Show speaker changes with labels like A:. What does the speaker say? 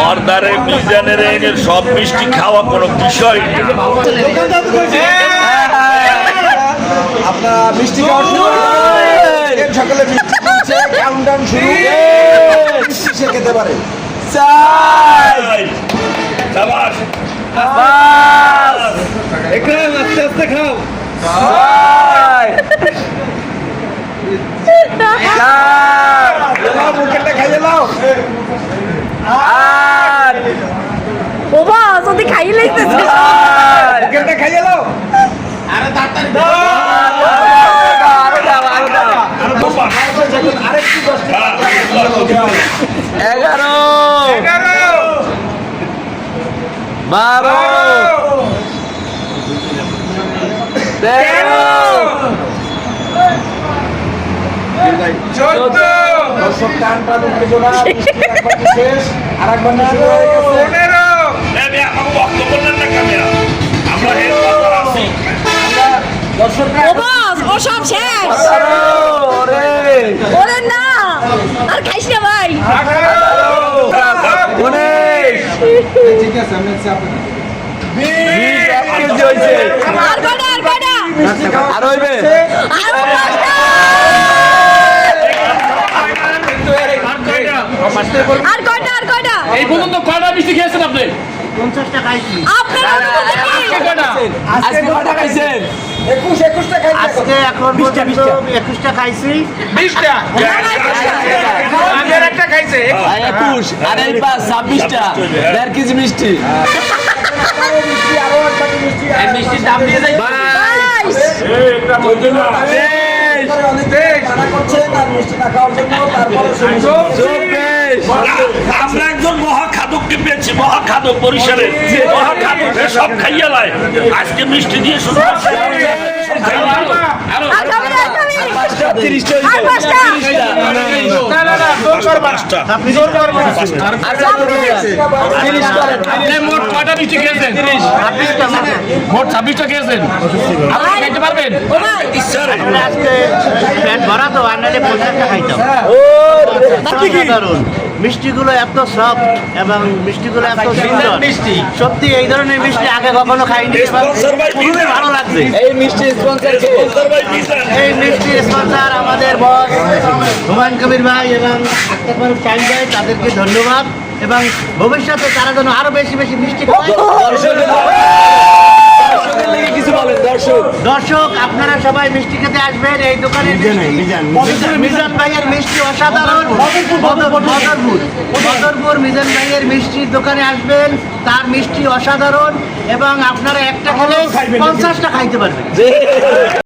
A: সর্দারে মিজানের এনের সব মিষ্টি খাওয়া কোনো বিষয় না।
B: আপনারা মিষ্টি খাওয়া শুরু করুন। সকালে মিষ্টি চলছে, কাউন্টডাউন শুরু। মিষ্টি সে খেতে পারে।
A: শাবাশ।
B: একদম আস্তে আস্তে খাও। মুখেরটা খাইয়ে নাও।
C: বাবা যদি খাইয়ে লাগতেছে
B: মুখেরটা খাইয়ে নাও। আরেকটু
D: 11 12 13
B: দর্শক টান টান উত্তেজনা একবার শেষ আর একবার শুরু হয়ে গেছে।
A: আমাকে বক্তব্য দেন না ক্যামেরা, আমরা হেডমাস্টার আছি।
B: দর্শকরা
C: বাবা ও সব শেষ ওরে না আর খাইস না ভাই
B: ঠিক আছে আমি চাপ
C: আর কয়টা
D: আর হইবে
C: আর পাঁচটা আর কয়টা
E: এই পর্যন্ত কয়টা মিষ্টি খেয়েছেন আপনি?
C: আপনার অনুমতি কি?
D: আজকে কয়টা খাইছেন?
B: 21টা খাইছে
F: আজকে এখন পর্যন্ত 21টা খাইছি।
E: 20টা আগের একটা খাইছে।
D: 21 আর এই 5 26টা 1.5 কেজি মিষ্টি।
B: আরো একটা মিষ্টি
E: এই মিষ্টির দাম দিয়ে যাই।
C: 22
B: মানা করছে তার মিষ্টি না খাওয়ার জন্য। তারপরে
A: আমরা একজন মহাখাদককে পেয়েছি, মহাখাদক বরিশালে মহাখাদক সব খাইয়া লাই। আজকে মিষ্টি দিয়ে শুরু করছে।
C: আর খাবি আর খাবি
D: 30টা
C: আর পাঁচটা
A: পাঁচটা।
E: আপনি মোট কয়টা মিষ্টি খেয়েছেন? মোট 26টা খেয়েছেন। আপনি খাইতে পারবেন?
C: ও ভাই
F: আজকে পেট ভরা তো আনলে 50টা খাইতাম। অসাধারণ। মিষ্টিগুলো এত সফট এবং মিষ্টিগুলো এত সুন্দর মিষ্টি। সত্যি এই ধরনের মিষ্টি আগে কখনো খাইনি এবং খুবই ভালো লাগছে।
D: এই মিষ্টি স্পন্সর কে?
F: এই মিষ্টি স্পন্সর আমাদের বস হুমায়ুন কবির ভাই এবং আক্তার ফারুক শাহিন ভাই, তাদেরকে ধন্যবাদ এবং ভবিষ্যতে তারা যেন আরো বেশি বেশি মিষ্টি খায়।
D: দর্শকের লাগি কিছু বলেন দর্শক।
F: দর্শক আপনারা সবাই মিষ্টি খেতে আসবেন। এই দোকানের মিজান ভাইয়ের মিষ্টি অসাধারণ। বদরপুর মিজান ভাইয়ের মিষ্টির দোকানে আসবেন, তার মিষ্টি অসাধারণ এবং আপনারা একটা খেলে 50টা খাইতে পারবেন।